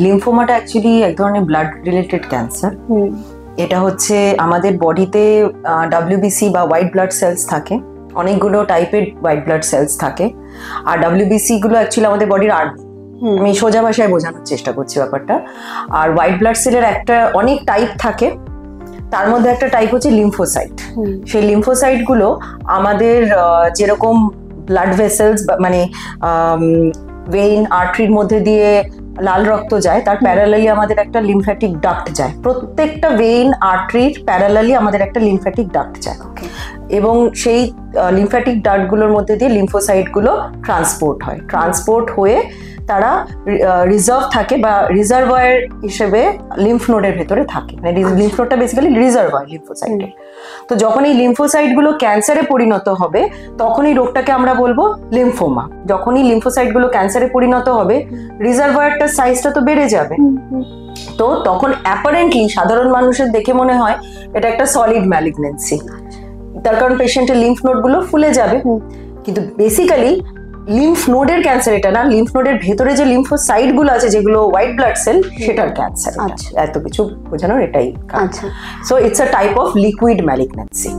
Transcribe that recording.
লিম্ফোমাটা actually এক ধরনের blood related cancer. এটা হচ্ছে আমাদের বডিতে ডাব্লিউবিসি বা হোয়াইট ব্লাড সেলস থাকে, অনেকগুলো টাইপের হোয়াইট ব্লাড সেলস থাকে। আর ডাব্লিউবিসি গুলো অ্যাকচুয়ালি আমাদের বডির আর্মি, আমি সোজা ভাষায় বোঝানোর চেষ্টা করছি ব্যাপারটা। আর হোয়াইট ব্লাড সেলের অনেক টাইপ থাকে, তার মধ্যে একটা টাইপ হচ্ছে লিম্ফোসাইট। সেই লিম্ফোসাইট গুলো আমাদের যেরকম ব্লাড ভেসেলস মানে ভেইন আর্টারির মধ্যে দিয়ে লাল রক্ত যায়, তার প্যারালালি আমাদের একটা লিম্ফ্যাটিক ডাক্ট যায়। প্রত্যেকটা ভেইন আর্টারির প্যারালালি আমাদের একটা লিম্ফ্যাটিক ডাক্ট যায়, এবং সেই লিম্ফ্যাটিক ডাক্টগুলোর মধ্যে দিয়ে লিম্ফোসাইটগুলো ট্রান্সপোর্ট হয়ে তারা রিজার্ভ থাকে বা রিজার্ভয়ার হিসেবে লিম্ফ নোডের ভেতরে থাকে। মানে লিম্ফ নোডটা বেসিক্যালি রিজার্ভয়ার লিম্ফোসাইটের। তো যখন এই লিম্ফোসাইটগুলো ক্যান্সারে পরিণত হবে তখন এই রোগটাকে আমরা বলবো লিম্ফোমা। যখনই লিম্ফোসাইটগুলো ক্যান্সারে পরিণত হবে রিজার্ভয়ারটার সাইজটা তো বেড়ে যাবে, তো তখন অ্যাপারেন্টলি সাধারণ মানুষের দেখে মনে হয় এটা একটা সলিড ম্যালিগনেন্সি, তার কারণ পেশেন্টের লিম্ফ নোডগুলো ফুলে যাবে। কিন্তু বেসিক্যালি লিম্ফ নোডের ক্যান্সার এটা না, লিম্ফ নোডের ভেতরে যে লিম্ফোসাইট গুলো আছে যেগুলো হোয়াইট ব্লাড সেল, সেটার ক্যান্সার। এত কিছু বোঝানোর এটাই। So it's a type of liquid malignancy.